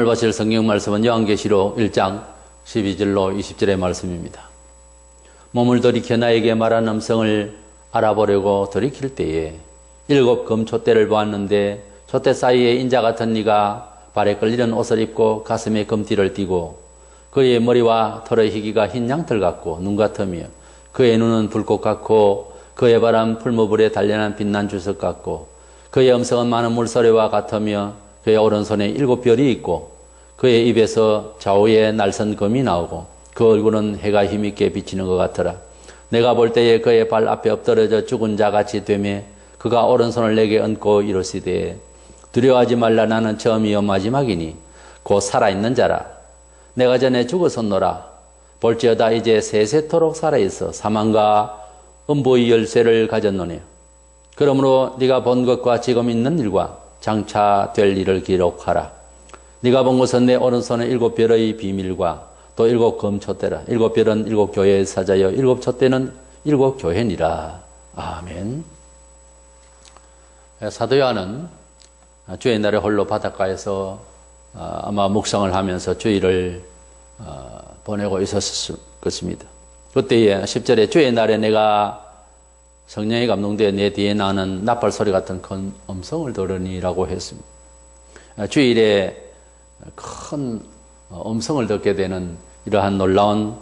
오늘 보실 성경 말씀은 요한계시록 1장 12절로 20절의 말씀입니다. 몸을 돌이켜 나에게 말한 음성을 알아보려고 돌이킬 때에 7 금촛대를 보았는데 촛대 사이에 인자 같은 이가 발에 끌리는 옷을 입고 가슴에 금띠를 띠고 그의 머리와 털의 희기가 흰 양털 같고 눈 같으며 그의 눈은 불꽃 같고 그의 발은 풀무불에 단련한 빛난 주석 같고 그의 음성은 많은 물소리와 같으며 그의 오른손에 7별이 있고 그의 입에서 좌우에 날선 검이 나오고 그 얼굴은 해가 힘있게 비치는 것 같더라. 내가 볼 때에 그의 발 앞에 엎드러져 죽은 자같이 되매 그가 오른손을 내게 얹고 이르시되 두려워하지 말라. 나는 처음이요 마지막이니 곧 살아있는 자라. 내가 전에 죽었었노라. 볼지어다 이제 세세토록 살아있어 사망과 음부의 열쇠를 가졌노니 그러므로 네가 본 것과 지금 있는 일과 장차 될 일을 기록하라. 네가 본 것은 내 오른손에 7별의 비밀과 또 7 금촛대라. 7별은 7 교회의 사자여 7 촛대는 7 교회니라. 아멘. 사도 요한은 주의 날에 홀로 바닷가에서 아마 묵상을 하면서 주일을 보내고 있었을 것입니다. 그때에 10절에 주의 날에 내가 성령이 감동되어 내 뒤에 나는 나팔 소리 같은 큰 음성을 들으니라고 했습니다. 주일에 큰 음성을 듣게 되는 이러한 놀라운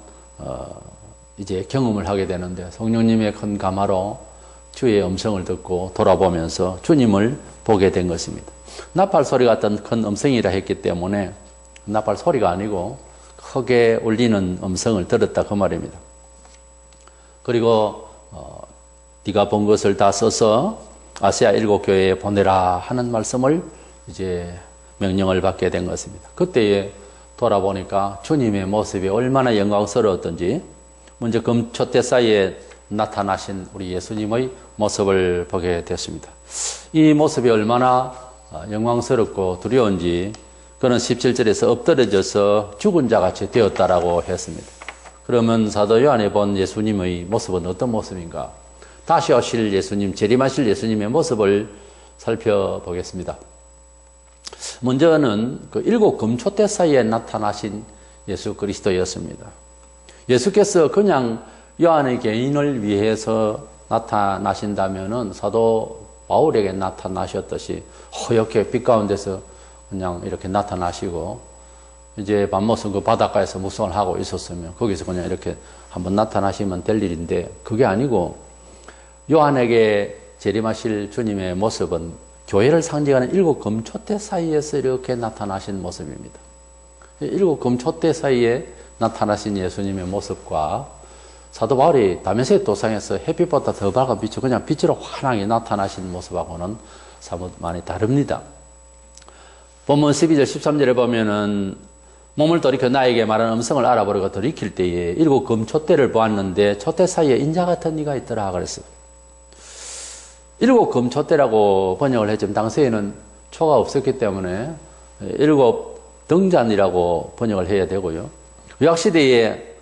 이제 경험을 하게 되는데 성령님의 큰 감화로 주의 음성을 듣고 돌아보면서 주님을 보게 된 것입니다. 나팔 소리 같은 큰 음성이라 했기 때문에 나팔 소리가 아니고 크게 울리는 음성을 들었다 그 말입니다. 그리고 네가 본 것을 다 써서 아시아 7 교회에 보내라 하는 말씀을 이제 명령을 받게 된 것입니다. 그때에 돌아보니까 주님의 모습이 얼마나 영광스러웠던지 먼저 금촛대 사이에 나타나신 우리 예수님의 모습을 보게 됐습니다. 이 모습이 얼마나 영광스럽고 두려운지 그는 17절에서 엎드려져서 죽은 자같이 되었다라고 했습니다. 그러면 사도 요한이 본 예수님의 모습은 어떤 모습인가? 다시 오실 예수님, 재림하실 예수님의 모습을 살펴보겠습니다. 먼저는 그 7 금촛대 사이에 나타나신 예수 그리스도였습니다. 예수께서 그냥 요한의 개인을 위해서 나타나신다면은 사도 바울에게 나타나셨듯이 허옇게 빛 가운데서 그냥 이렇게 나타나시고 이제 밤모습 그 바닷가에서 묵상을 하고 있었으면 거기서 그냥 이렇게 한번 나타나시면 될 일인데 그게 아니고 요한에게 재림하실 주님의 모습은 교회를 상징하는 7 금촛대 사이에서 이렇게 나타나신 모습입니다. 7 금촛대 사이에 나타나신 예수님의 모습과 사도 바울이 다메섹 도상에서 햇빛보다 더 밝은 빛이 그냥 빛으로 환하게 나타나신 모습하고는 사뭇 많이 다릅니다. 본문 12절 13절에 보면은 몸을 돌이켜 나에게 말한 음성을 알아보려고 돌이킬 때에 7 금촛대를 보았는데 촛대 사이에 인자 같은 이가 있더라 그랬어요. 7 금촛대라고 번역을 했지만 당시에는 초가 없었기 때문에 7 등잔이라고 번역을 해야 되고요. 구약시대에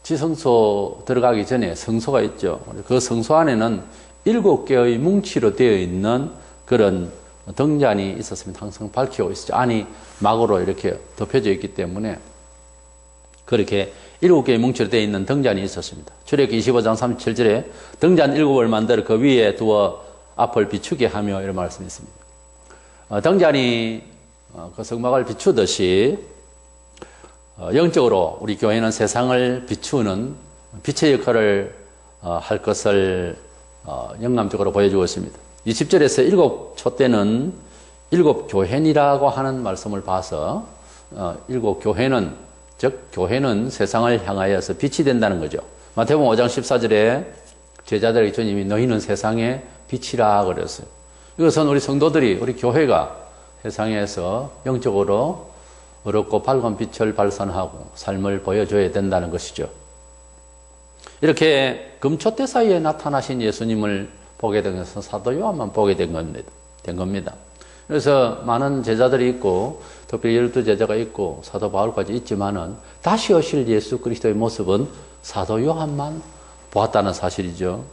지성소 들어가기 전에 성소가 있죠. 그 성소 안에는 7개의 뭉치로 되어 있는 그런 등잔이 있었습니다. 항상 밝히고 있었죠. 안이 막으로 이렇게 덮여져 있기 때문에 그렇게 7개의 뭉치로 되어 있는 등잔이 있었습니다. 출애굽기 25장 37절에 등잔 7을 만들어 그 위에 두어 앞을 비추게 하며 이런 말씀이 있습니다. 등잔이 그 성막을 비추듯이 영적으로 우리 교회는 세상을 비추는 빛의 역할을 할 것을 영감적으로 보여주고 있습니다. 20절에서 7 촛대는 7 교회니라고 하는 말씀을 봐서 7 교회는 즉 교회는 세상을 향하여서 빛이 된다는 거죠. 마태복음 5장 14절에 제자들에게 주님이 너희는 세상의 빛이라 그랬어요. 이것은 우리 성도들이 우리 교회가 세상에서 영적으로 어렵고 밝은 빛을 발산하고 삶을 보여줘야 된다는 것이죠. 이렇게 금촛대 사이에 나타나신 예수님을 보게 된 것은 사도 요한만 보게 된 겁니다. 그래서 많은 제자들이 있고 특별히 12제자가 있고 사도 바울까지 있지만은 다시 오실 예수 그리스도의 모습은 사도 요한만 보았다는 사실이죠.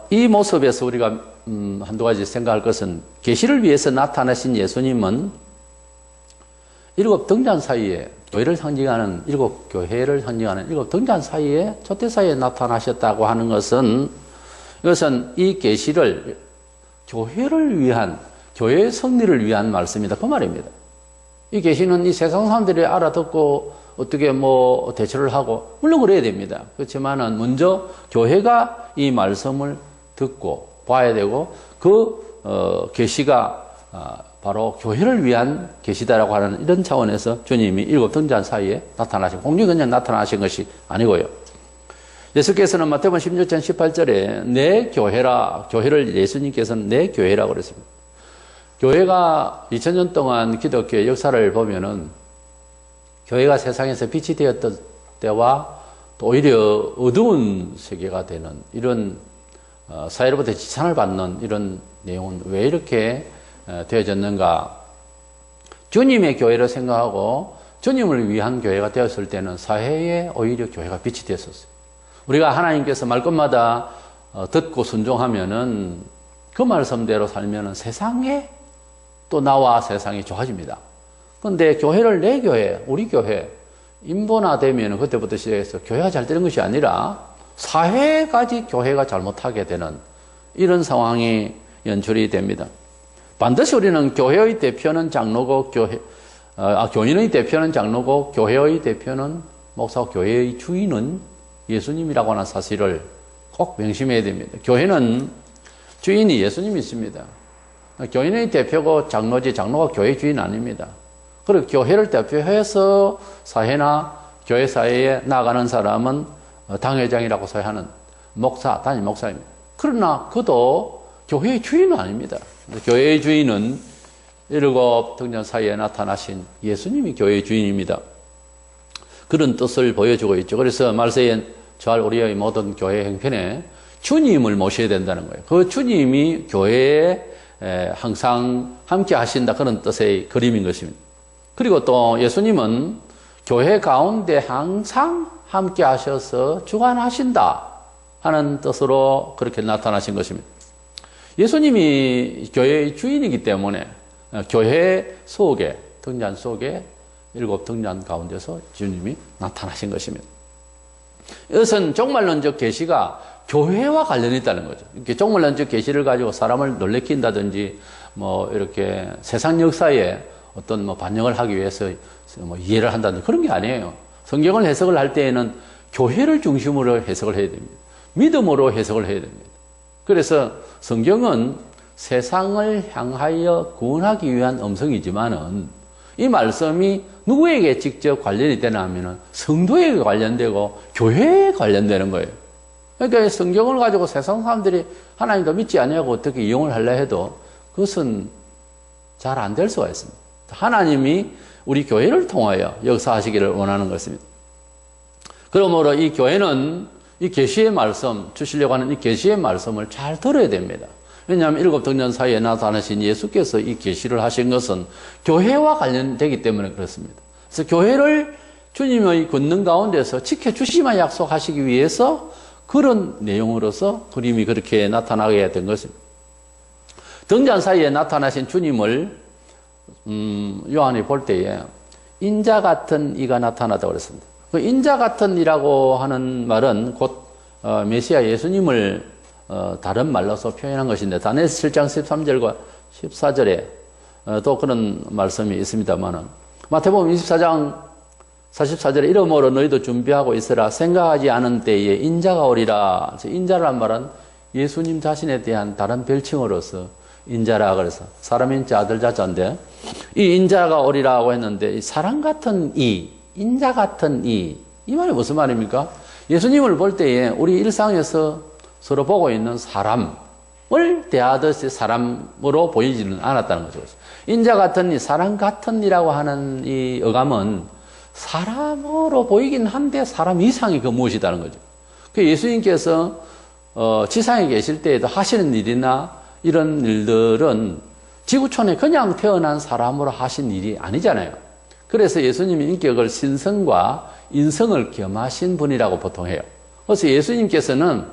이 모습에서 우리가 한두 가지 생각할 것은 계시를 위해서 나타나신 예수님은 일곱 등잔 사이에 교회를 상징하는 일곱 교회를 상징하는 일곱 등잔 사이에 촛대 사이에 나타나셨다고 하는 것은 이것은 이 계시를 교회를 위한 교회의 승리를 위한 말씀이다 그 말입니다. 이 계시는 이 세상 사람들이 알아듣고 어떻게 대처를 하고 물론 그래야 됩니다. 그렇지만은 먼저 교회가 이 말씀을 듣고 봐야 되고 그 계시가 바로 교회를 위한 계시다라고 하는 이런 차원에서 주님이 일곱 등잔 사이에 나타나신 공중에 그냥 나타나신 것이 아니고요. 예수께서는 마태복음 16장 18절에 내 교회라 교회를 예수님께서는 내 교회라고 그랬습니다. 교회가 2000년 동안 기독교의 역사를 보면은 교회가 세상에서 빛이 되었던 때와 또 오히려 어두운 세계가 되는 이런 사회로부터 지탄을 받는 이런 내용은 왜 이렇게 되어졌는가? 주님의 교회를 생각하고 주님을 위한 교회가 되었을 때는 사회에 오히려 교회가 빛이 되었었어요. 우리가 하나님께서 말끝마다 듣고 순종하면은 그 말씀대로 살면은 세상에 또 나와 세상이 좋아집니다. 그런데 교회를 내 교회, 우리 교회 인본화되면 그때부터 시작해서 교회가 잘 되는 것이 아니라 사회까지 교회가 잘못하게 되는 이런 상황이 연출이 됩니다. 반드시 우리는 교회의 대표는 장로고 교인의 대표는 장로고 교회의 대표는 목사고 교회의 주인은 예수님이라고 하는 사실을 꼭 명심해야 됩니다. 교회는 주인이 예수님이십니다. 교인의 대표고 장로지 장로가 교회 주인 아닙니다. 그리고 교회를 대표해서 사회나 교회 사회에 나가는 사람은 당회장이라고 소개하는 목사, 담임 목사입니다. 그러나 그도 교회의 주인은 아닙니다. 교회의 주인은 일곱 등잔 사이에 나타나신 예수님이 교회의 주인입니다. 그런 뜻을 보여주고 있죠. 그래서 말세에 처할 우리의 모든 교회 행편에 주님을 모셔야 된다는 거예요. 그 주님이 교회에 항상 함께 하신다 그런 뜻의 그림인 것입니다. 그리고 또 예수님은 교회 가운데 항상 함께 하셔서 주관하신다 하는 뜻으로 그렇게 나타나신 것입니다. 예수님이 교회의 주인이기 때문에 교회 속에 등잔 속에 일곱 등잔 가운데서 주님이 나타나신 것입니다. 이것은 종말론적 계시가 교회와 관련이 있다는 거죠. 이렇게 종말론적 계시를 가지고 사람을 놀래킨다든지 이렇게 세상 역사에 어떤 반영을 하기 위해서 이해를 한다든지 그런 게 아니에요. 성경을 해석을 할 때에는 교회를 중심으로 해석을 해야 됩니다. 믿음으로 해석을 해야 됩니다. 그래서 성경은 세상을 향하여 구원하기 위한 음성이지만은 이 말씀이 누구에게 직접 관련이 되나 하면은 성도에게 관련되고 교회에 관련되는 거예요. 그러니까 성경을 가지고 세상 사람들이 하나님도 믿지 않냐고 어떻게 이용을 하려 해도 그것은 잘 안 될 수가 있습니다. 하나님이 우리 교회를 통하여 역사하시기를 원하는 것입니다. 그러므로 이 교회는 이 계시의 말씀, 주시려고 하는 이 계시의 말씀을 잘 들어야 됩니다. 왜냐하면 일곱 등잔 사이에 나타나신 예수께서 이 계시를 하신 것은 교회와 관련되기 때문에 그렇습니다. 그래서 교회를 주님의 권능 가운데서 지켜주시만 약속하시기 위해서 그런 내용으로서 그림이 그렇게 나타나게 된 것입니다. 등잔 사이에 나타나신 주님을 요한이 볼 때에 인자 같은 이가 나타나다고 그랬습니다. 그 인자 같은 이라고 하는 말은 곧 메시아 예수님을 다른 말로서 표현한 것인데 다니엘서 7장 13절과 14절에 또 그런 말씀이 있습니다만은 마태복음 24장 44절에 이러므로 너희도 준비하고 있으라 생각하지 않은 때에 인자가 오리라. 인자란 말은 예수님 자신에 대한 다른 별칭으로서 인자라 그래서 사람 인자 아들 자자인데 이 인자가 오리라고 했는데 사람 같은 이 인자 같은 이 말이 무슨 말입니까? 예수님을 볼 때에 우리 일상에서 서로 보고 있는 사람을 대하듯이 사람으로 보이지는 않았다는 거죠. 인자 같은 이 사람 같은 이라고 하는 이 어감은 사람으로 보이긴 한데 사람 이상이 그 무엇이다는 거죠. 그 예수님께서 지상에 계실 때에도 하시는 일이나 이런 일들은 지구촌에 그냥 태어난 사람으로 하신 일이 아니잖아요. 그래서 예수님의 인격을 신성과 인성을 겸하신 분이라고 보통 해요. 그래서 예수님께서는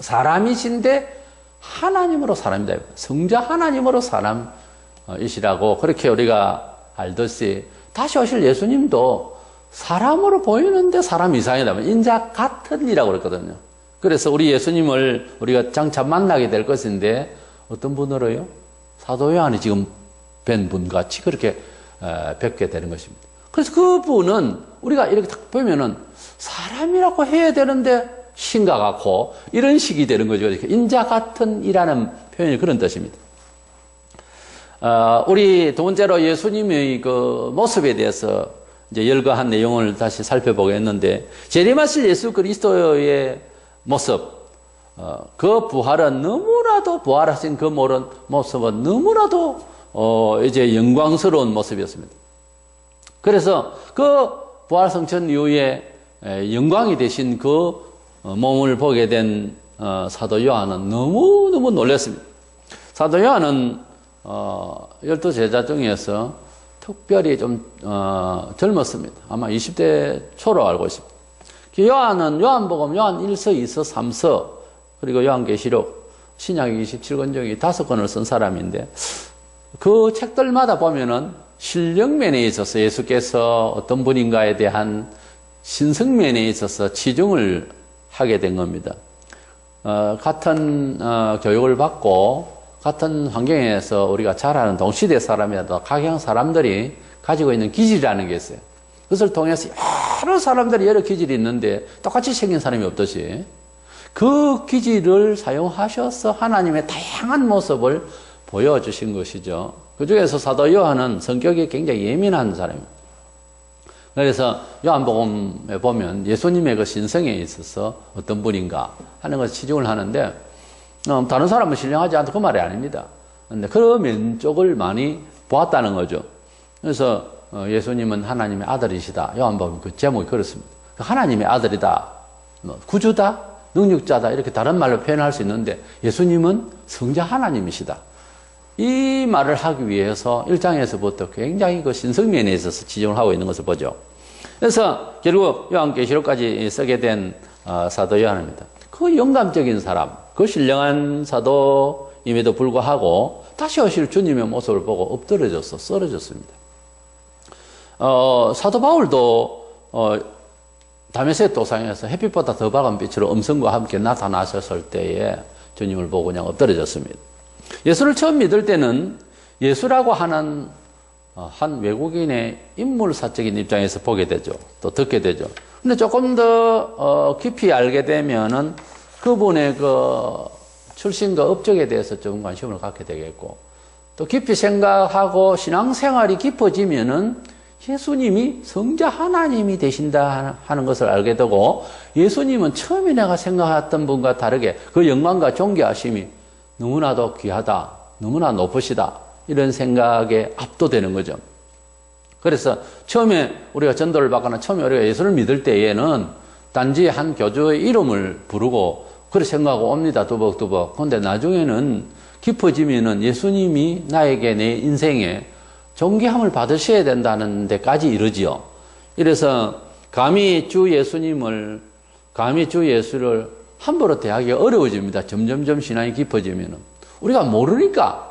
사람이신데 하나님으로 사람이다. 성자 하나님으로 사람이시라고 그렇게 우리가 알듯이 다시 오실 예수님도 사람으로 보이는데 사람 이상이다. 인자 같은 이라고 그랬거든요. 그래서 우리 예수님을 우리가 장차 만나게 될 것인데 어떤 분으로요? 사도 요한이 지금 뵌 분같이 그렇게 뵙게 되는 것입니다. 그래서 그분은 우리가 이렇게 딱 보면은 사람이라고 해야 되는데 신과 같고 이런 식이 되는 거죠. 인자 같은 이라는 표현이 그런 뜻입니다. 우리 두 번째로 예수님의 그 모습에 대해서 이제 열거한 내용을 다시 살펴보겠는데 재림하실 예수 그리스도의 모습, 그 부활은 너무나도 부활하신 그 모습은 너무나도 이제 영광스러운 모습이었습니다. 그래서 그 부활 성천 이후에 영광이 되신 그 몸을 보게 된 사도 요한은 너무너무 놀랐습니다. 사도 요한은 12제자 중에서 특별히 좀 젊었습니다. 아마 20대 초로 알고 있습니다. 요한은 요한복음, 요한 1서, 2서, 3서 그리고 요한계시록 신약 27권 중에 5권을 쓴 사람인데 그 책들마다 보면은 신령면에 있어서 예수께서 어떤 분인가에 대한 신성면에 있어서 치중을 하게 된 겁니다. 같은 교육을 받고 같은 환경에서 우리가 자라는 동시대 사람이라도 각양 사람들이 가지고 있는 기질이라는 게 있어요. 그것을 통해서 여러 사람들이 여러 기질이 있는데 똑같이 생긴 사람이 없듯이 그 기질을 사용하셔서 하나님의 다양한 모습을 보여주신 것이죠. 그 중에서 사도 요한은 성격이 굉장히 예민한 사람입니다. 그래서 요한복음에 보면 예수님의 그 신성에 있어서 어떤 분인가 하는 것을 치중을 하는데 다른 사람은 신령하지 않다 그 말이 아닙니다. 그런데 그 면적을 많이 보았다는 거죠. 그래서 예수님은 하나님의 아들이시다. 요한복음 그 제목이 그렇습니다. 하나님의 아들이다, 구주다, 능력자다 이렇게 다른 말로 표현할 수 있는데 예수님은 성자 하나님이시다. 이 말을 하기 위해서 1장에서부터 굉장히 그 신성면에 있어서 지정을 하고 있는 것을 보죠. 그래서 결국 요한계시록까지 쓰게 된 사도 요한입니다. 그 영감적인 사람, 그 신령한 사도임에도 불구하고 다시 오실 주님의 모습을 보고 엎드려져서 쓰러졌습니다. 사도 바울도 다메섹 도상에서 햇빛보다 더 밝은 빛으로 음성과 함께 나타나셨을 때에 주님을 보고 그냥 엎드려졌습니다. 예수를 처음 믿을 때는 예수라고 하는 한 외국인의 인물사적인 입장에서 보게 되죠. 또 듣게 되죠. 근데 조금 더 깊이 알게 되면은 그분의 그 출신과 업적에 대해서 좀 관심을 갖게 되겠고 또 깊이 생각하고 신앙생활이 깊어지면은 예수님이 성자 하나님이 되신다 하는 것을 알게 되고 예수님은 처음에 내가 생각했던 분과 다르게 그 영광과 존귀하심이 너무나도 귀하다, 너무나 높으시다 이런 생각에 압도되는 거죠. 그래서 처음에 우리가 전도를 받거나 처음에 우리가 예수를 믿을 때에는 단지 한 교주의 이름을 부르고 그렇게 생각하고 옵니다. 두벅두벅. 그런데 나중에는 깊어지면은 예수님이 나에게 내 인생에 존귀함을 받으셔야 된다는 데까지 이르지요. 이래서 감히 주 예수를 함부로 대하기가 어려워집니다. 점점점 신앙이 깊어지면은. 우리가 모르니까,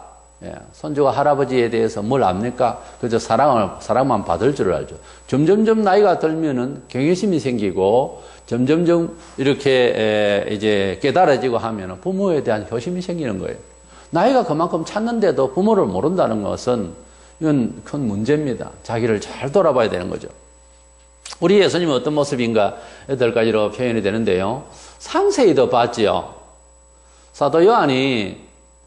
손주가 할아버지에 대해서 뭘 압니까? 그저 사랑만 받을 줄 알죠. 점점점 나이가 들면은 경외심이 생기고, 점점점 이렇게 이제 깨달아지고 하면은 부모에 대한 효심이 생기는 거예요. 나이가 그만큼 찼는데도 부모를 모른다는 것은 이건 큰 문제입니다. 자기를 잘 돌아봐야 되는 거죠. 우리 예수님은 어떤 모습인가 8가지로 표현이 되는데요. 상세히 더 봤지요. 사도 요한이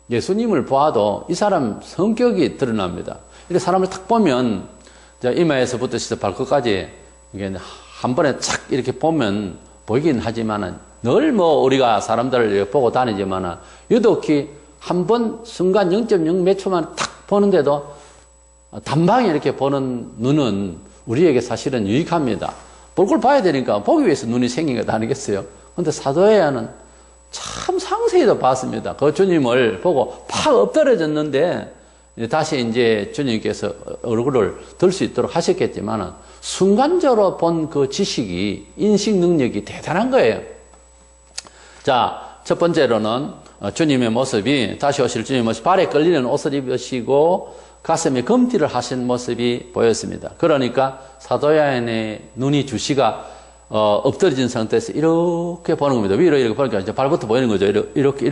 예수님을 보아도 이 사람 성격이 드러납니다. 이렇게 사람을 탁 보면 이마에서부터 시작 발끝까지 이게 한 번에 착 이렇게 보면 보이긴 하지만은 늘 뭐 우리가 사람들을 보고 다니지만은 유독히 한 번 순간 0.0 몇 초만 탁 보는데도 단방에 이렇게 보는 눈은 우리에게 사실은 유익합니다. 볼 걸 봐야 되니까 보기 위해서 눈이 생긴 것 아니겠어요? 그런데 사도요한은 참 상세히도 봤습니다. 그 주님을 보고 팍 엎드려졌는데 다시 이제 주님께서 얼굴을 들 수 있도록 하셨겠지만은 순간적으로 본 그 지식이 인식 능력이 대단한 거예요. 자, 첫 번째로는 주님의 모습이, 다시 오실 주님의 모습, 발에 끌리는 옷을 입으시고 가슴에 검띠를 하신 모습이 보였습니다. 그러니까 사도 요한의 눈이 주시가 엎드려진 상태에서 이렇게 보는 겁니다. 위로 이렇게 보니까 이제 발부터 보이는 거죠. 이렇게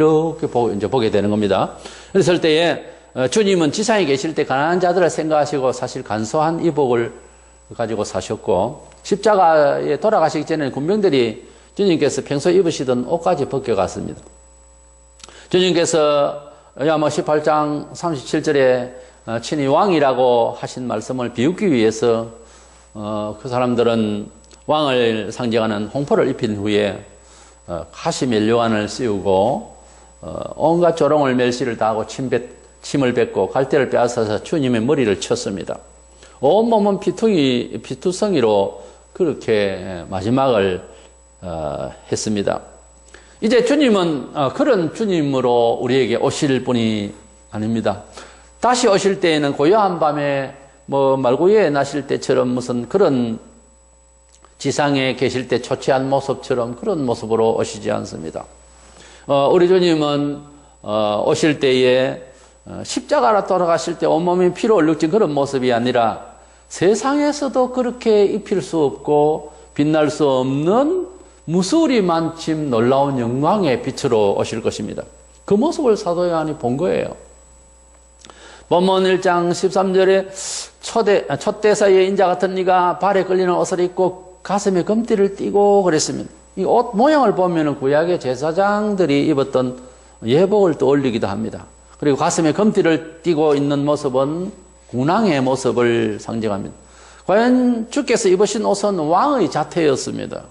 이제 보게 되는 겁니다. 그랬을 때에 주님은 지상에 계실 때 가난한 자들을 생각하시고 사실 간소한 이복을 가지고 사셨고, 십자가에 돌아가시기 전에 군병들이 주님께서 평소 입으시던 옷까지 벗겨갔습니다. 주님께서 야마 18장 37절에 친히 왕이라고 하신 말씀을 비웃기 위해서 그 사람들은 왕을 상징하는 홍포를 입힌 후에 가시 면류관을 씌우고 온갖 조롱을 멸시를 당하고 침을 뱉고 갈대를 빼앗아서 주님의 머리를 쳤습니다. 온몸은 피투성이로 그렇게 마지막을 했습니다. 이제 주님은 그런 주님으로 우리에게 오실 분이 아닙니다. 다시 오실 때에는 고요한 밤에 말구유에 나실 때처럼 무슨 그런 지상에 계실 때 초췌한 모습처럼 그런 모습으로 오시지 않습니다. 우리 주님은 오실 때에 십자가로 돌아가실 때 온몸이 피로 얼룩진 그런 모습이 아니라 세상에서도 그렇게 입힐 수 없고 빛날 수 없는 무수리 만침 놀라운 영광의 빛으로 오실 것입니다. 그 모습을 사도 요한이 본 거예요. 본문 1장 13절에 촛대사의 인자 같은 이가 발에 끌리는 옷을 입고 가슴에 금띠를 띠고 그랬습니다. 이 옷 모양을 보면 구약의 제사장들이 입었던 예복을 떠올리기도 합니다. 그리고 가슴에 금띠를 띠고 있는 모습은 군왕의 모습을 상징합니다. 과연 주께서 입으신 옷은 왕의 자태였습니다.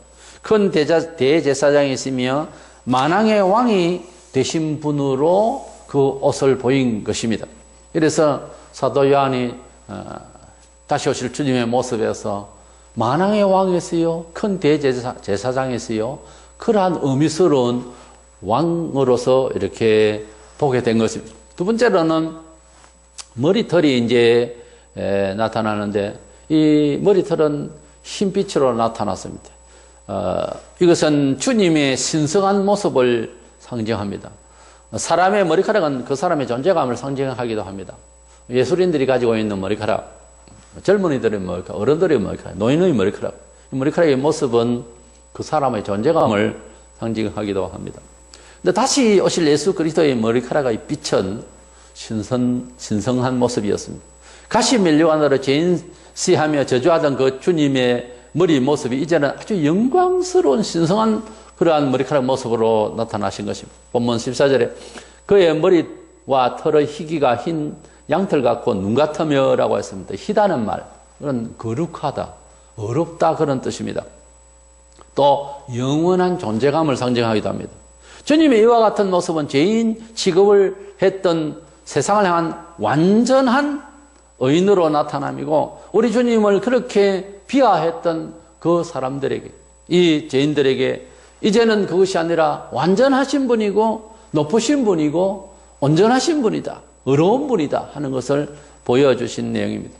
큰 대제사장이시며 만왕의 왕이 되신 분으로 그 옷을 보인 것입니다. 그래서 사도 요한이 다시 오실 주님의 모습에서 만왕의 왕이시요 큰 대제사장이시요 그러한 의미스러운 왕으로서 이렇게 보게 된 것입니다. 두 번째로는 머리털이 이제 나타나는데 이 머리털은 흰빛으로 나타났습니다. 이것은 주님의 신성한 모습을 상징합니다. 사람의 머리카락은 그 사람의 존재감을 상징하기도 합니다. 예술인들이 가지고 있는 머리카락, 젊은이들의 머리카락, 어른들의 머리카락, 노인의 머리카락, 이 머리카락의 모습은 그 사람의 존재감을 상징하기도 합니다. 근데 다시 오실 예수 그리스도의 머리카락의 빛은 신성한 모습이었습니다. 가시 면류관으로 죄인시하며 저주하던 그 주님의 머리 모습이 이제는 아주 영광스러운 신성한 그러한 머리카락 모습으로 나타나신 것입니다. 본문 14절에 그의 머리와 털의 희기가 흰 양털 같고 눈 같으며 라고 했습니다. 희다는 말, 그런 거룩하다, 어렵다 그런 뜻입니다. 또 영원한 존재감을 상징하기도 합니다. 주님의 이와 같은 모습은 죄인 취급을 했던 세상을 향한 완전한 의인으로 나타남이고, 우리 주님을 그렇게 비하했던 그 사람들에게, 이 죄인들에게 이제는 그것이 아니라 완전하신 분이고 높으신 분이고 온전하신 분이다, 의로운 분이다 하는 것을 보여주신 내용입니다.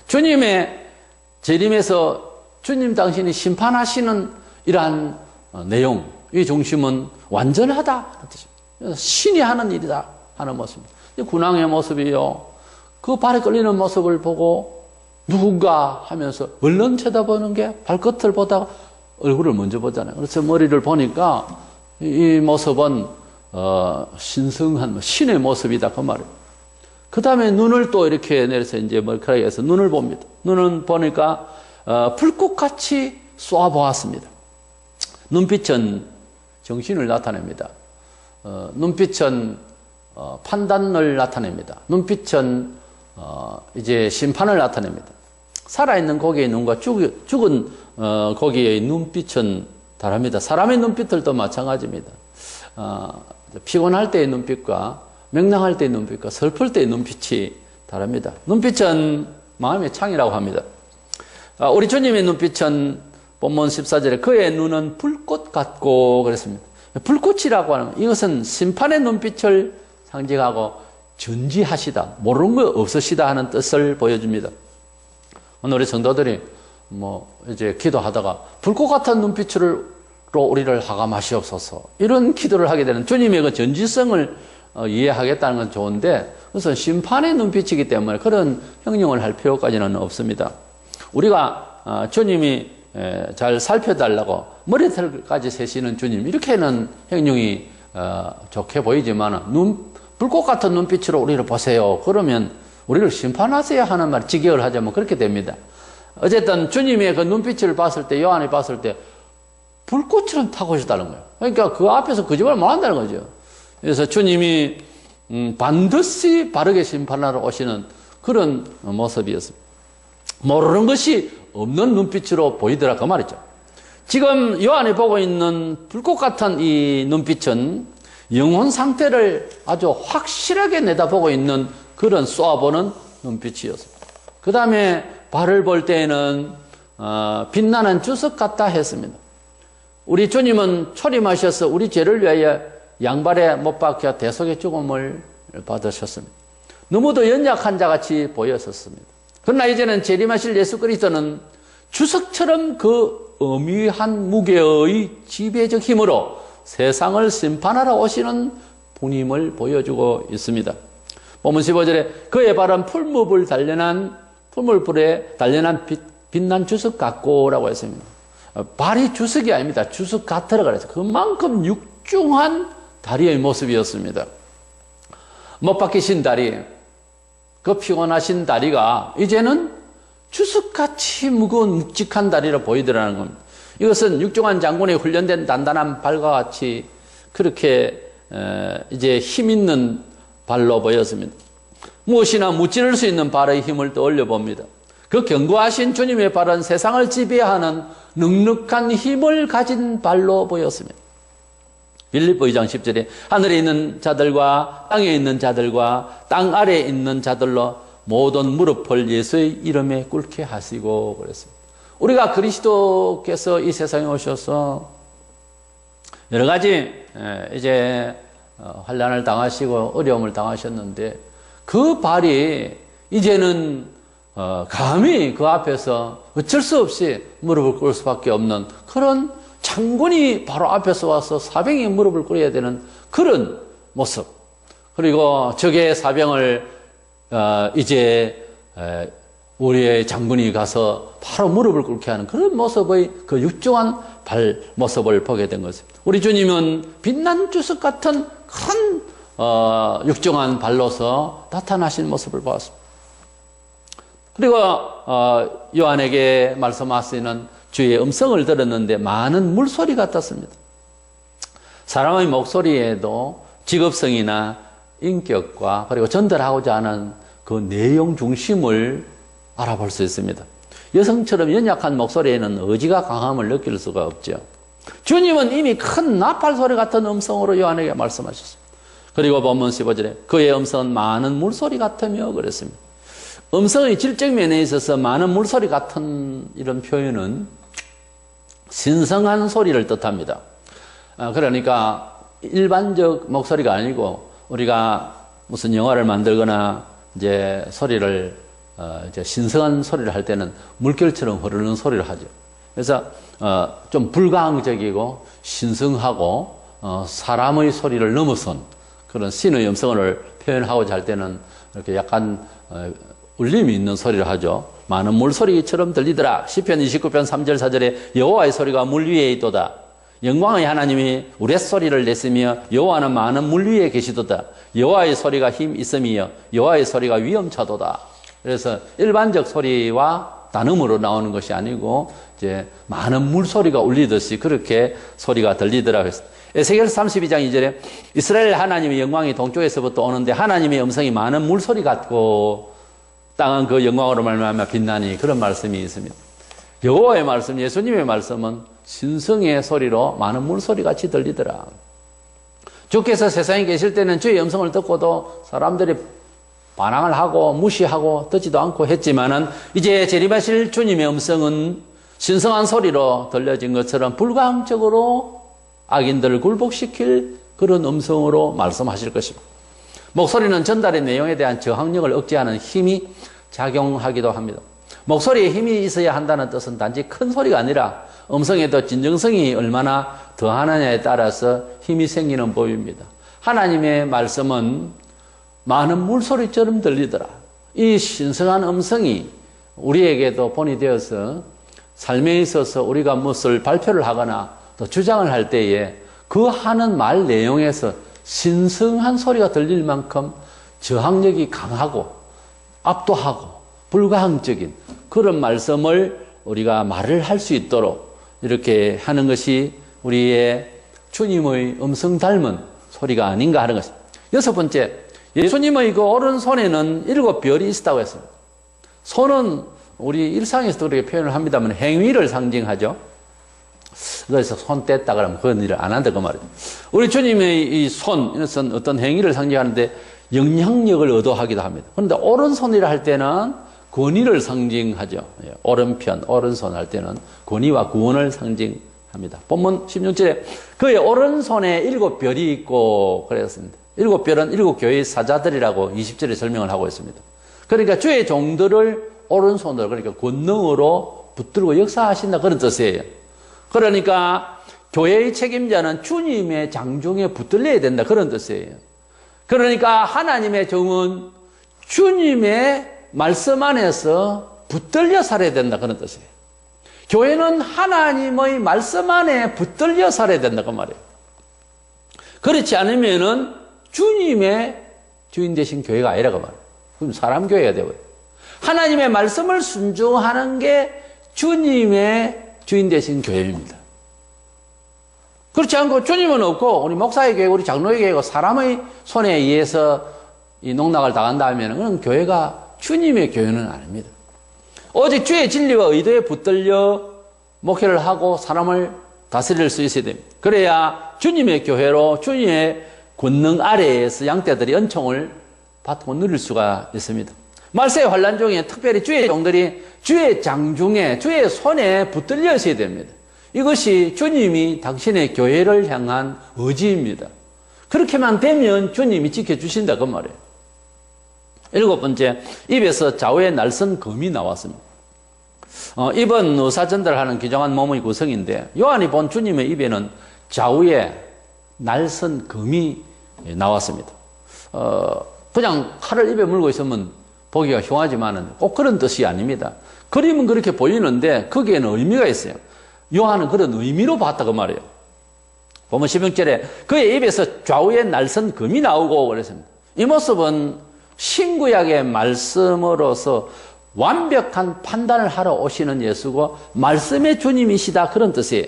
주님의 재림에서 주님 당신이 심판하시는 이러한 내용, 이 중심은 완전하다 하는 뜻입니다. 신이 하는 일이다 하는 모습입니다. 군왕의 모습이요, 그 발에 끌리는 모습을 보고 누군가 하면서 얼른 쳐다보는 게 발끝을 보다가 얼굴을 먼저 보잖아요. 그래서 머리를 보니까 이 모습은 신성한 신의 모습이다 그 말이에요. 그 다음에 눈을 또 이렇게 내려서 이제 머리카락에서 눈을 봅니다. 눈은 보니까 불꽃같이 쏘아보았습니다. 눈빛은 정신을 나타냅니다. 눈빛은 판단을 나타냅니다. 눈빛은 이제 심판을 나타냅니다. 살아있는 고기의 눈과 죽은 고기의 눈빛은 다릅니다. 사람의 눈빛들도 마찬가지입니다. 피곤할 때의 눈빛과 명랑할 때의 눈빛과 슬플 때의 눈빛이 다릅니다. 눈빛은 마음의 창이라고 합니다. 우리 주님의 눈빛은 본문 14절에 그의 눈은 불꽃 같고 그랬습니다. 불꽃이라고 하는 이것은 심판의 눈빛을 상징하고 전지하시다, 모르는 거 없으시다 하는 뜻을 보여줍니다. 오늘 우리 성도들이 이제 기도하다가 불꽃 같은 눈빛을 우리를 하감하시옵소서. 이런 기도를 하게 되는 주님의 그 전지성을 이해하겠다는 건 좋은데, 그것은 심판의 눈빛이기 때문에 그런 형용을 할 필요까지는 없습니다. 우리가 주님이 잘 살펴달라고 머리털까지 세시는 주님, 이렇게는 형용이 좋게 보이지만 불꽃 같은 눈빛으로 우리를 보세요. 그러면 우리를 심판하세요 하는 말, 직역을 하자면 그렇게 됩니다. 어쨌든 주님의 그 눈빛을 봤을 때, 요한이 봤을 때 불꽃처럼 타고 오셨다는 거예요. 그러니까 그 앞에서 거짓말 못 한다는 거죠. 그래서 주님이 반드시 바르게 심판하러 오시는 그런 모습이었습니다. 모르는 것이 없는 눈빛으로 보이더라 그 말이죠. 지금 요한이 보고 있는 불꽃 같은 이 눈빛은 영혼 상태를 아주 확실하게 내다보고 있는 그런 쏘아보는 눈빛이었습니다. 그 다음에 발을 볼 때에는 빛나는 주석 같다 했습니다. 우리 주님은 초림하셔서 우리 죄를 위하여 양발에 못 박혀 대속의 죽음을 받으셨습니다. 너무도 연약한 자같이 보였었습니다. 그러나 이제는 재림하실 예수 그리스도는 주석처럼 그 엄위한 무게의 지배적 힘으로 세상을 심판하러 오시는 분임을 보여주고 있습니다. 본문 15절에 그의 발은 풀무불에 단련한 빛난 주석 같고라고 했습니다. 발이 주석이 아닙니다. 주석 같으라 그랬어요. 그만큼 육중한 다리의 모습이었습니다. 못 박히신 다리, 그 피곤하신 다리가 이제는 주석같이 무거운 묵직한 다리로 보이더라는 겁니다. 이것은 육중한 장군의 훈련된 단단한 발과 같이 그렇게 이제 힘 있는 발로 보였습니다. 무엇이나 무찌를 수 있는 발의 힘을 떠올려 봅니다. 그 견고하신 주님의 발은 세상을 지배하는 넉넉한 힘을 가진 발로 보였습니다. 빌립보 2장 10절에 하늘에 있는 자들과 땅에 있는 자들과 땅 아래에 있는 자들로 모든 무릎을 예수의 이름에 꿇게 하시고 그랬습니다. 우리가 그리스도께서 이 세상에 오셔서 여러 가지 이제 환난을 당하시고 어려움을 당하셨는데 그 발이 이제는 감히 그 앞에서 어쩔 수 없이 무릎을 꿇을 수밖에 없는 그런 장군이 바로 앞에서 와서 사병이 무릎을 꿇어야 되는 그런 모습. 그리고 적의 사병을 이제 우리의 장군이 가서 바로 무릎을 꿇게 하는 그런 모습의 그 육중한 발 모습을 보게 된 것입니다. 우리 주님은 빛난 주석 같은 큰 육중한 발로서 나타나신 모습을 보았습니다. 그리고 요한에게 말씀하시는 주의 음성을 들었는데 많은 물소리 같았습니다. 사람의 목소리에도 직업성이나 인격과 그리고 전달하고자 하는 그 내용 중심을 알아볼 수 있습니다. 여성처럼 연약한 목소리에는 의지가 강함을 느낄 수가 없죠. 주님은 이미 큰 나팔 소리 같은 음성으로 요한에게 말씀하셨습니다. 그리고 본문 15절에 그의 음성은 많은 물소리 같으며 그랬습니다. 음성의 질적 면에 있어서 많은 물소리 같은 이런 표현은 신성한 소리를 뜻합니다. 그러니까 일반적 목소리가 아니고 우리가 무슨 영화를 만들거나 이제 소리를 이제 신성한 소리를 할 때는 물결처럼 흐르는 소리를 하죠. 그래서 좀 불가항적이고 신성하고 사람의 소리를 넘어선 그런 신의 음성을 표현하고자 할 때는 이렇게 약간 울림이 있는 소리를 하죠. 많은 물소리처럼 들리더라. 시편 29편 3절 4절에 여호와의 소리가 물 위에 있도다. 영광의 하나님이 우레소리를 냈으며 여호와는 많은 물 위에 계시도다. 여호와의 소리가 힘 있음이여 여호와의 소리가 위엄차도다. 그래서 일반적 소리와 단음으로 나오는 것이 아니고 이제 많은 물소리가 울리듯이 그렇게 소리가 들리더라. 에스겔 32장 2절에 이스라엘 하나님의 영광이 동쪽에서부터 오는데 하나님의 음성이 많은 물소리 같고 땅은 그 영광으로 말미암아 빛나니 그런 말씀이 있습니다. 여호와의 말씀, 예수님의 말씀은 신성의 소리로 많은 물소리 같이 들리더라. 주께서 세상에 계실 때는 주의 음성을 듣고도 사람들이 반항을 하고 무시하고 듣지도 않고 했지만은 이제 재림하실 주님의 음성은 신성한 소리로 들려진 것처럼 불가항적으로 악인들을 굴복시킬 그런 음성으로 말씀하실 것입니다. 목소리는 전달의 내용에 대한 저항력을 억제하는 힘이 작용하기도 합니다. 목소리에 힘이 있어야 한다는 뜻은 단지 큰 소리가 아니라 음성의 더 진정성이 얼마나 더하느냐에 따라서 힘이 생기는 법입니다. 하나님의 말씀은 많은 물소리처럼 들리더라. 이 신성한 음성이 우리에게도 본이 되어서 삶에 있어서 우리가 무엇을 발표를 하거나 또 주장을 할 때에 그 하는 말 내용에서 신성한 소리가 들릴 만큼 저항력이 강하고 압도하고 불가항적인 그런 말씀을 우리가 말을 할 수 있도록 이렇게 하는 것이 우리의 주님의 음성 닮은 소리가 아닌가 하는 것입니다. 여섯 번째, 예수님의 그 오른손에는 7별이 있었다고 했습니다. 손은 우리 일상에서도 그렇게 표현을 합니다만 행위를 상징하죠. 그래서 손 뗐다 그러면 그런 일을 안 한다 그 말이에요. 우리 주님의 이 손, 이것은 어떤 행위를 상징하는데 영향력을 얻어하기도 합니다. 그런데 오른손이라 할 때는 권위를 상징하죠. 오른편, 오른손 할 때는 권위와 구원을 상징합니다. 본문 16절에 그의 오른손에 7별이 있고 그랬습니다. 7별은 7교회의 사자들이라고 20절에 설명을 하고 있습니다. 그러니까 주의 종들을 오른손으로, 그러니까 권능으로 붙들고 역사하신다 그런 뜻이에요. 그러니까 교회의 책임자는 주님의 장중에 붙들려야 된다 그런 뜻이에요. 그러니까 하나님의 종은 주님의 말씀 안에서 붙들려 살아야 된다 그런 뜻이에요. 교회는 하나님의 말씀 안에 붙들려 살아야 된다 그 말이에요. 그렇지 않으면은 주님의 주인 되신 교회가 아니라 그 말이에요. 그럼 사람 교회가 되고요. 하나님의 말씀을 순종하는 게 주님의 주인 되신 교회입니다. 그렇지 않고 주님은 없고 우리 목사의 교회, 우리 장로의 교회고 사람의 손에 의해서 이 농락을 당한다 하면 그건 교회가 주님의 교회는 아닙니다. 오직 주의 진리와 의도에 붙들려 목회를 하고 사람을 다스릴 수 있어야 됩니다. 그래야 주님의 교회로 주님의 권능 아래에서 양떼들이 은총을 받고 누릴 수가 있습니다. 말세의 환란 중에 특별히 주의 종들이 주의 장중에 주의 손에 붙들려 있어야 됩니다. 이것이 주님이 당신의 교회를 향한 의지입니다. 그렇게만 되면 주님이 지켜주신다 그 말이에요. 7번째, 입에서 좌우의 날선 검이 나왔습니다. 입은 의사 전달하는 귀중한 몸의 구성인데 요한이 본 주님의 입에는 좌우에 날선 검이 나왔습니다. 그냥 칼을 입에 물고 있으면 보기가 흉하지만은 꼭 그런 뜻이 아닙니다. 그림은 그렇게 보이는데 거기에는 의미가 있어요. 요한은 그런 의미로 봤다 그 말이에요. 보면 16절에 그의 입에서 좌우에 날선 검이 나오고 그랬습니다. 이 모습은 신구약의 말씀으로서 완벽한 판단을 하러 오시는 예수고 말씀의 주님이시다 그런 뜻이에요.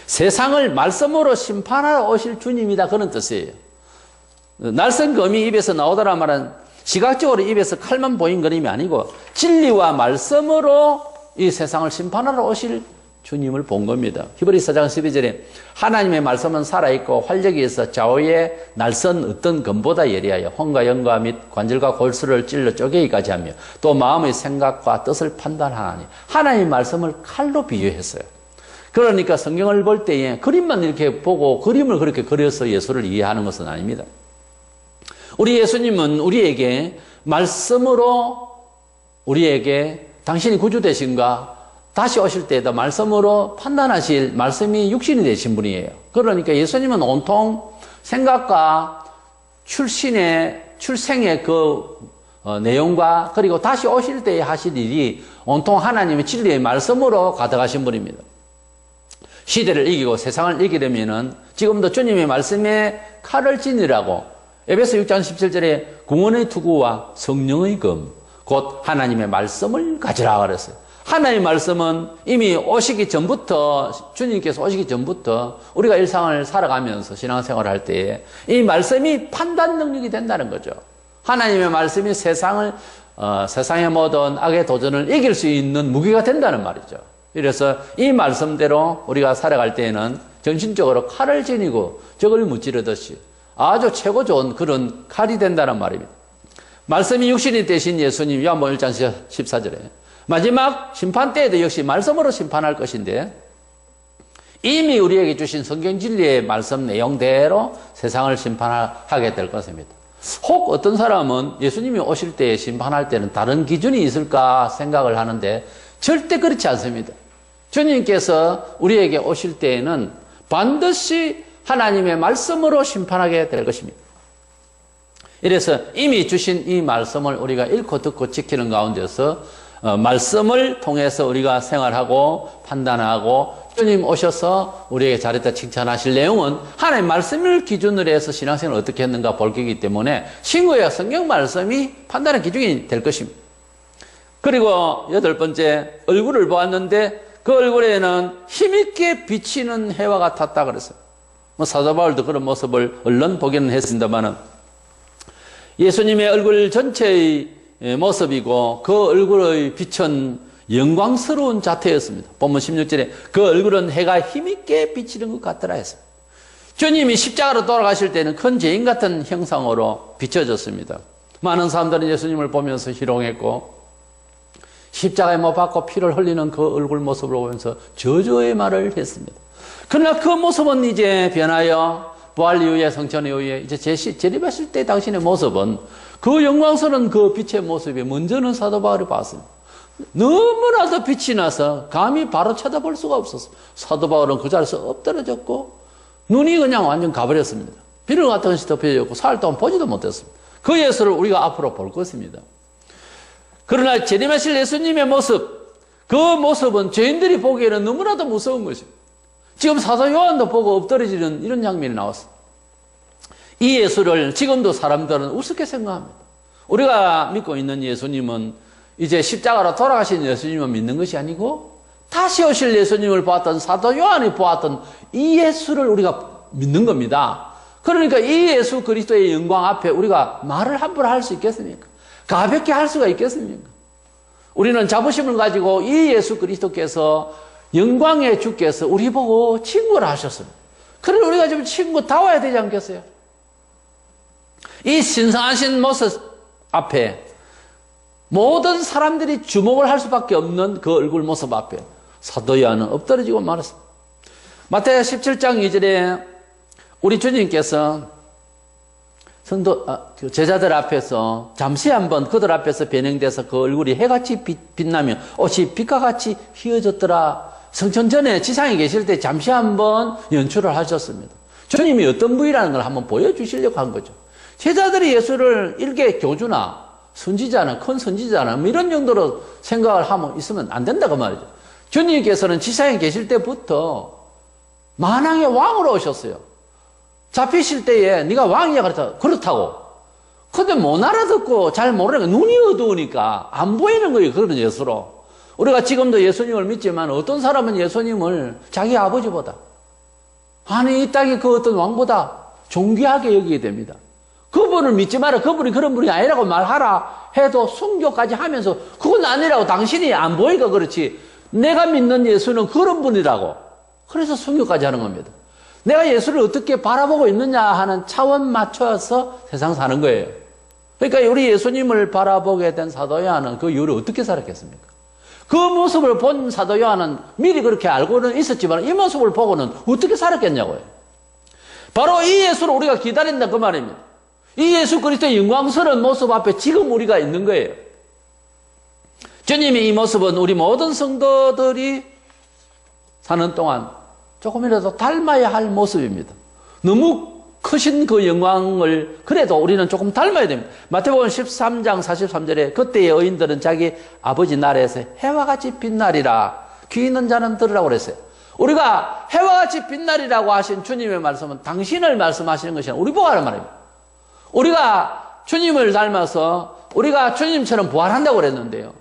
세상을 말씀으로 심판하러 오실 주님이다 그런 뜻이에요. 날선 검이 입에서 나오더라 말은 시각적으로 입에서 칼만 보인 그림이 아니고 진리와 말씀으로 이 세상을 심판하러 오실 주님을 본 겁니다. 히브리서 4장 12절에 하나님의 말씀은 살아있고 활력이 있어 좌우에 날선 어떤 검보다 예리하여 혼과 영과 및 관절과 골수를 찔러 쪼개기까지 하며 또 마음의 생각과 뜻을 판단하나니 하나님의 말씀을 칼로 비유했어요. 그러니까 성경을 볼 때에 그림만 이렇게 보고 그림을 그렇게 그려서 예수를 이해하는 것은 아닙니다. 우리 예수님은 우리에게 말씀으로 우리에게 당신이 구주 되신가 다시 오실 때에도 말씀으로 판단하실 말씀이 육신이 되신 분이에요. 그러니까 예수님은 온통 생각과 출생의 그 내용과 그리고 다시 오실 때에 하실 일이 온통 하나님의 진리의 말씀으로 가득하신 분입니다. 시대를 이기고 세상을 이기려면은 지금도 주님의 말씀에 칼을 지니라고 에베소 6장 17절에 구원의 투구와 성령의 검, 곧 하나님의 말씀을 가지라 그랬어요. 하나님의 말씀은 이미 오시기 전부터 주님께서 오시기 전부터 우리가 일상을 살아가면서 신앙생활을 할 때에 이 말씀이 판단 능력이 된다는 거죠. 하나님의 말씀이 세상의 모든 악의 도전을 이길 수 있는 무기가 된다는 말이죠. 그래서 이 말씀대로 우리가 살아갈 때에는 정신적으로 칼을 지니고 적을 무찌르듯이 아주 최고 좋은 그런 칼이 된다는 말입니다. 말씀이 육신이 되신 예수님 요한복음 1장 14절에 마지막 심판 때에도 역시 말씀으로 심판할 것인데 이미 우리에게 주신 성경 진리의 말씀 내용대로 세상을 심판하게 될 것입니다. 혹 어떤 사람은 예수님이 오실 때 심판할 때는 다른 기준이 있을까 생각을 하는데 절대 그렇지 않습니다. 주님께서 우리에게 오실 때에는 반드시 하나님의 말씀으로 심판하게 될 것입니다. 이래서 이미 주신 이 말씀을 우리가 읽고 듣고 지키는 가운데서 말씀을 통해서 우리가 생활하고 판단하고 주님 오셔서 우리에게 잘했다 칭찬하실 내용은 하나님 말씀을 기준으로 해서 신앙생활을 어떻게 했는가 볼 거기 때문에 신구약 성경 말씀이 판단의 기준이 될 것입니다. 그리고 8번째, 얼굴을 보았는데 그 얼굴에는 힘있게 비치는 해와 같았다 그랬어요. 사도 바울도 그런 모습을 얼른 보기는 했습니다만은 예수님의 얼굴 전체의 모습이고 그 얼굴의 빛은 영광스러운 자태였습니다. 본문 16절에 그 얼굴은 해가 힘있게 비치는 것 같더라 했습니다. 주님이 십자가로 돌아가실 때는 큰 죄인 같은 형상으로 비춰졌습니다. 많은 사람들은 예수님을 보면서 희롱했고 십자가에 못 박고 피를 흘리는 그 얼굴 모습을 보면서 저주의 말을 했습니다. 그러나 그 모습은 이제 변하여 부활 이후에 성천 이후에 이제 재림하실 때 당신의 모습은 그 영광스러운 그 빛의 모습이 먼저는 사도 바울이 봤습니다. 너무나도 빛이 나서 감히 바로 쳐다볼 수가 없었어요. 사도 바울은 그 자리에서 엎드러졌고 눈이 그냥 완전 가버렸습니다. 비를 같은 것이 덮여졌고 사흘 동안 보지도 못했습니다. 그 예수를 우리가 앞으로 볼 것입니다. 그러나 재림하실 예수님의 모습, 그 모습은 죄인들이 보기에는 너무나도 무서운 것입니다. 지금 사도 요한도 보고 엎드러지는 이런 장면이 나왔습니다. 이 예수를 지금도 사람들은 우습게 생각합니다. 우리가 믿고 있는 예수님은 이제 십자가로 돌아가신 예수님을 믿는 것이 아니고 다시 오실 예수님을 보았던 사도 요한이 보았던 이 예수를 우리가 믿는 겁니다. 그러니까 이 예수 그리스도의 영광 앞에 우리가 말을 함부로 할 수 있겠습니까? 가볍게 할 수가 있겠습니까? 우리는 자부심을 가지고 이 예수 그리스도께서 영광의 주께서 우리 보고 친구라 하셨습니다. 그래 우리가 좀 친구다워야 되지 않겠어요? 이 신성하신 모습 앞에 모든 사람들이 주목을 할 수밖에 없는 그 얼굴 모습 앞에 사도 요한은 엎드러지고 말았습니다. 마태복음 17장 2절에 우리 주님께서 제자들 앞에서 잠시 한번 그들 앞에서 변형돼서 그 얼굴이 해같이 빛나며 옷이 빛과 같이 휘어졌더라. 성천 전에 지상에 계실 때 잠시 한번 연출을 하셨습니다. 주님이 어떤 분이라는 걸 한번 보여주시려고 한 거죠. 제자들이 예수를 일개 교주나 선지자나 큰 선지자나 뭐 이런 정도로 생각을 하면 있으면 안 된다고 말이죠. 주님께서는 지상에 계실 때부터 만왕의 왕으로 오셨어요. 잡히실 때에 네가 왕이야 그렇다고. 근데 못 알아듣고 잘 모르니까 눈이 어두우니까 안 보이는 거예요. 그런 예수로. 우리가 지금도 예수님을 믿지만 어떤 사람은 예수님을 자기 아버지보다 아니 이 땅의 그 어떤 왕보다 존귀하게 여기게 됩니다. 그분을 믿지 마라. 그분이 그런 분이 아니라고 말하라 해도 순교까지 하면서 그건 아니라고 당신이 안 보이니까 그렇지. 내가 믿는 예수는 그런 분이라고. 그래서 순교까지 하는 겁니다. 내가 예수를 어떻게 바라보고 있느냐 하는 차원 맞춰서 세상 사는 거예요. 그러니까 우리 예수님을 바라보게 된 사도 요한은 그 이후로 어떻게 살았겠습니까? 그 모습을 본 사도 요한은 미리 그렇게 알고는 있었지만 이 모습을 보고는 어떻게 살았겠냐고요. 바로 이 예수를 우리가 기다린다 그 말입니다. 이 예수 그리스도의 영광스러운 모습 앞에 지금 우리가 있는 거예요. 주님이 이 모습은 우리 모든 성도들이 사는 동안 조금이라도 닮아야 할 모습입니다. 너무 크신 그 영광을 그래도 우리는 조금 닮아야 됩니다. 마태복음 13장 43절에 그때의 의인들은 자기 아버지 나라에서 해와 같이 빛나리라. 귀 있는 자는 들으라고 그랬어요. 우리가 해와 같이 빛나리라고 하신 주님의 말씀은 당신을 말씀하시는 것이 아니라 우리 보고 하는 말입니다. 우리가 주님을 닮아서 우리가 주님처럼 부활한다고 그랬는데요.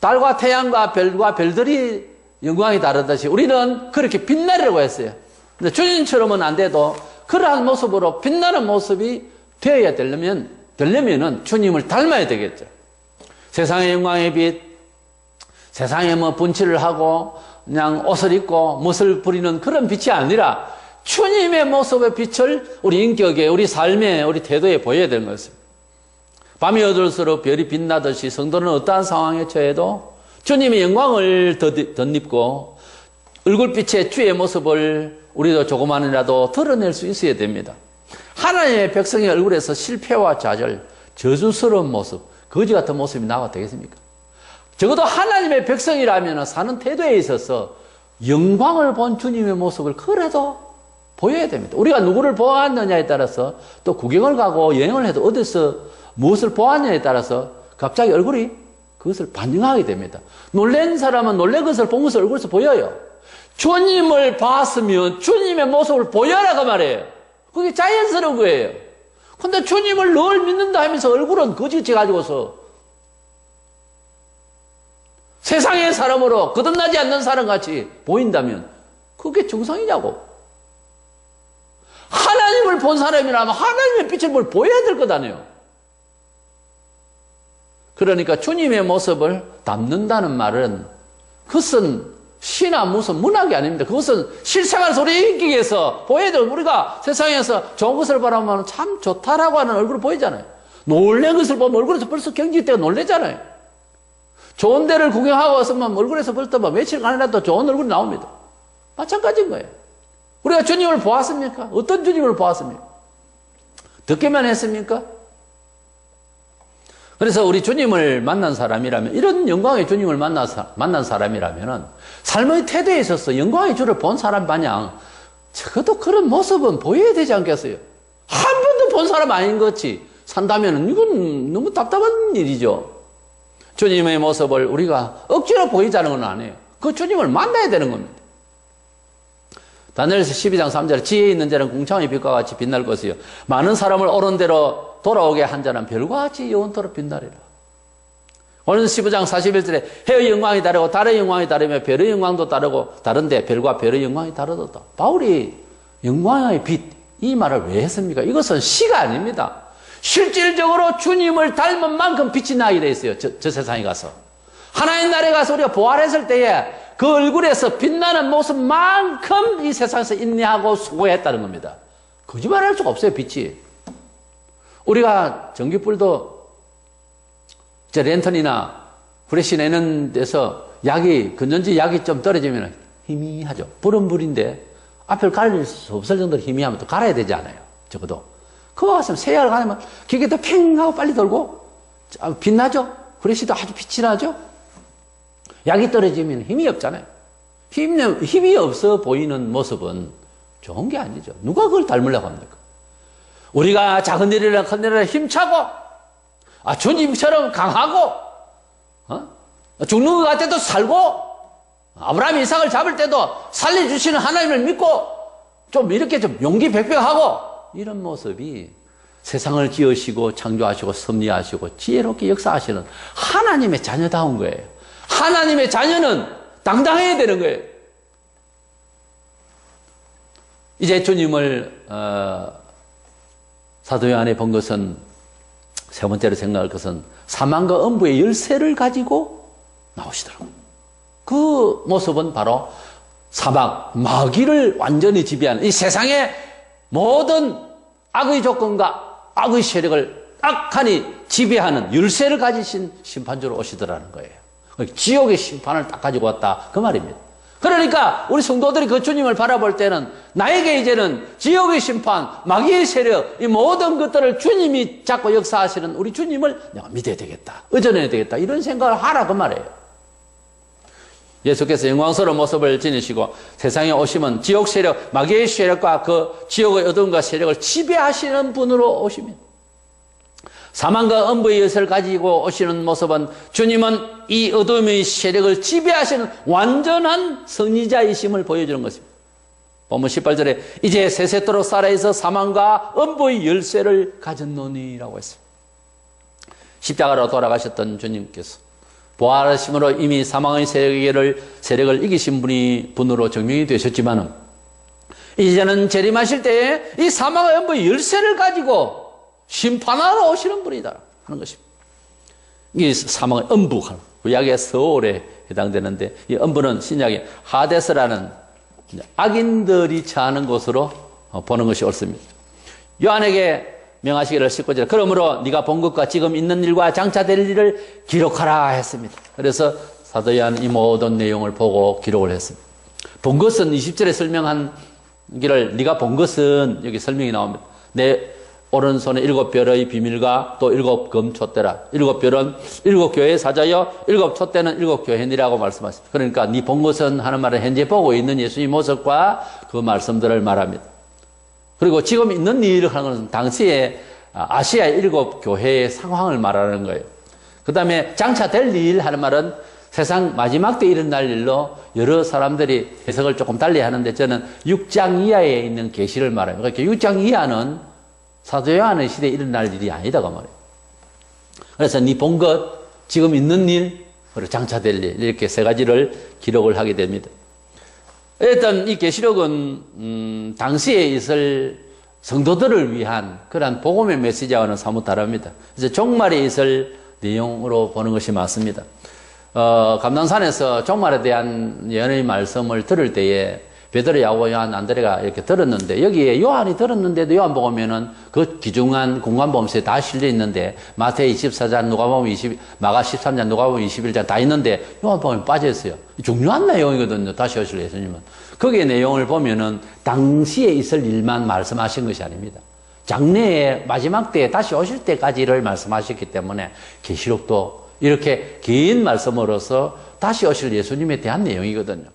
달과 태양과 별들이 영광이 다르듯이 우리는 그렇게 빛나리라고 했어요. 근데 주님처럼은 안 돼도 그러한 모습으로 빛나는 모습이 되어야 되려면은 주님을 닮아야 되겠죠. 세상의 영광의 빛, 세상에 뭐 분칠을 하고 그냥 옷을 입고 멋을 부리는 그런 빛이 아니라 주님의 모습의 빛을 우리 인격에, 우리 삶에, 우리 태도에 보여야 되는 것입니다. 밤이 어두울수록 별이 빛나듯이 성도는 어떠한 상황에 처해도 주님의 영광을 덧입고 얼굴빛의 주의 모습을 우리도 조그만이라도 드러낼 수 있어야 됩니다. 하나님의 백성의 얼굴에서 실패와 좌절, 저주스러운 모습, 거지 같은 모습이 나와도 되겠습니까? 적어도 하나님의 백성이라면 사는 태도에 있어서 영광을 본 주님의 모습을 그래도 보여야 됩니다. 우리가 누구를 보았느냐에 따라서 또 구경을 가고 여행을 해도 어디서 무엇을 보았느냐에 따라서 갑자기 얼굴이 그것을 반영하게 됩니다. 놀란 사람은 놀란 것을 본 것을 얼굴에서 보여요. 주님을 봤으면 주님의 모습을 보여라 그 말이에요. 그게 자연스러운 거예요. 근데 주님을 늘 믿는다 하면서 얼굴은 거짓이 가지고서 세상의 사람으로 거듭나지 않는 사람같이 보인다면 그게 정상이냐고. 하나님을 본 사람이라면 하나님의 빛을 뭘 보여야 될 것 아니에요. 그러니까 주님의 모습을 담는다는 말은 그것은 시나 무슨 문학이 아닙니다. 그것은 실생활 소리에 인기 위해서 보여야 돼요. 우리가 세상에서 좋은 것을 바라보면 참 좋다라고 하는 얼굴을 보이잖아요. 놀란 것을 보면 얼굴에서 벌써 경직되어 놀래잖아요. 좋은 데를 구경하고 왔으면 얼굴에서 벌써 며칠간이라도 좋은 얼굴이 나옵니다. 마찬가지인 거예요. 우리가 주님을 보았습니까? 어떤 주님을 보았습니까? 듣기만 했습니까? 그래서 우리 주님을 만난 사람이라면, 이런 영광의 주님을 만난 사람이라면 삶의 태도에 있어서 영광의 주를 본 사람 마냥 적어도 그런 모습은 보여야 되지 않겠어요? 한 번도 본 사람 아닌 것 같이 산다면 이건 너무 답답한 일이죠. 주님의 모습을 우리가 억지로 보이자는 건 아니에요. 그 주님을 만나야 되는 겁니다. 다니엘서 12장 3절에 지혜 있는 자는 궁창의 빛과 같이 빛날 것이요 많은 사람을 옳은 대로 돌아오게 한 자는 별과 같이 영원토록 빛나리라. 오늘 15장 41절에 해의 영광이 다르고 달의 영광이 다르며 별의 영광도 다른데 별과 별의 영광이 다르다. 바울이 영광의 빛, 이 말을 왜 했습니까? 이것은 시가 아닙니다. 실질적으로 주님을 닮은 만큼 빛이 나게 돼 있어요. 저 세상에 가서. 하나님 나라에 가서 우리가 부활했을 때에 그 얼굴에서 빛나는 모습만큼 이 세상에서 인내하고 수고했다는 겁니다. 거짓말할 수가 없어요, 빛이. 우리가 전기불도 이제 랜턴이나 후레쉬 내는 데서 건전지 약이 좀 떨어지면 희미하죠. 불은 불인데 앞을 가릴 수 없을 정도로 희미하면 또 갈아야 되지 않아요. 적어도. 그거 같으면 새야를 가면 기계도 팽 하고 빨리 돌고 빛나죠? 후레쉬도 아주 빛이 나죠? 약이 떨어지면 힘이 없잖아요. 힘이 없어 보이는 모습은 좋은 게 아니죠. 누가 그걸 닮으려고 합니까? 우리가 작은 일이나 큰 일이나 힘차고, 주님처럼 강하고, 죽는 것 같아도 살고, 아브라함이 이삭을 잡을 때도 살려주시는 하나님을 믿고, 좀 이렇게 좀 용기 백백하고, 이런 모습이 세상을 지으시고, 창조하시고, 섭리하시고, 지혜롭게 역사하시는 하나님의 자녀다운 거예요. 하나님의 자녀는 당당해야 되는 거예요. 이제 주님을 사도 요한에 본 것은, 세 번째로 생각할 것은 사망과 음부의 열쇠를 가지고 나오시더라고요. 그 모습은 바로 사망, 마귀를 완전히 지배하는 이 세상의 모든 악의 조건과 악의 세력을 악하니 지배하는 열쇠를 가지신 심판주로 오시더라는 거예요. 지옥의 심판을 딱 가지고 왔다 그 말입니다. 그러니까 우리 성도들이 그 주님을 바라볼 때는 나에게 이제는 지옥의 심판, 마귀의 세력, 이 모든 것들을 주님이 잡고 역사하시는 우리 주님을 내가 믿어야 되겠다, 의존해야 되겠다, 이런 생각을 하라 그 말이에요. 예수께서 영광스러운 모습을 지니시고 세상에 오시면 지옥 세력, 마귀의 세력과 그 지옥의 어둠과 세력을 지배하시는 분으로 오십니다. 사망과 음부의 열쇠를 가지고 오시는 모습은 주님은 이 어둠의 세력을 지배하시는 완전한 승리자이심을 보여주는 것입니다. 본문 18절에 이제 세세토록 살아있어 사망과 음부의 열쇠를 가졌노니라고 했습니다. 십자가로 돌아가셨던 주님께서 부활하심으로 이미 사망의 세력을 이기신 분으로 증명이 되셨지만 이제는 재림하실 때에 이 사망의 음부의 열쇠를 가지고 심판하러 오시는 분이다 하는 것입니다. 이 사망의 음부, 구약의 서울에 해당되는데 이 음부는 신약의 하데스라는 악인들이 처하는 곳으로 보는 것이 옳습니다. 요한에게 명하시기를 19절 그러므로 네가 본 것과 지금 있는 일과 장차 될 일을 기록하라 했습니다. 그래서 사도 요한은 이 모든 내용을 보고 기록을 했습니다. 본 것은 20절에 설명한 길을 네가 본 것은 여기 설명이 나옵니다. 오른손에 7별의 비밀과 또 7금 촛대라. 7별은 7교회의 사자여 7촛대는 7교회니라고 말씀하십니다. 그러니까 네 본 것은 하는 말은 현재 보고 있는 예수님 모습과 그 말씀들을 말합니다. 그리고 지금 있는 일을 하는 것은 당시에 아시아 7교회의 상황을 말하는 거예요. 그 다음에 장차 될 일 하는 말은 세상 마지막 때 일어날 일로 여러 사람들이 해석을 조금 달리 하는데 저는 6장 이하에 있는 계시를 말해요. 그러니까 6장 이하는 사도 요한의 시대에 일어날 일이 아니다고 말해요. 그래서 네 본 것, 지금 있는 일, 그리고 장차 될 일, 이렇게 세 가지를 기록을 하게 됩니다. 일단 이 계시록은 당시에 있을 성도들을 위한 그러한 복음의 메시지와는 사뭇 다릅니다. 그래서 종말에 있을 내용으로 보는 것이 맞습니다. 감난산에서 종말에 대한 예언의 말씀을 들을 때에 베드로, 야고보, 요한, 안드레가 이렇게 들었는데 여기에 요한이 들었는데도 요한복음에는 그 귀중한 공관범수에 다 실려 있는데 마태의 24장, 누가복음 20, 마가 13장, 누가복음 21장 다 있는데 요한복음에 빠져 있어요. 중요한 내용이거든요. 다시 오실 예수님은. 거기에 내용을 보면은 당시에 있을 일만 말씀하신 것이 아닙니다. 장래에 마지막 때에 다시 오실 때까지를 말씀하셨기 때문에 계시록도 이렇게 긴 말씀으로서 다시 오실 예수님에 대한 내용이거든요.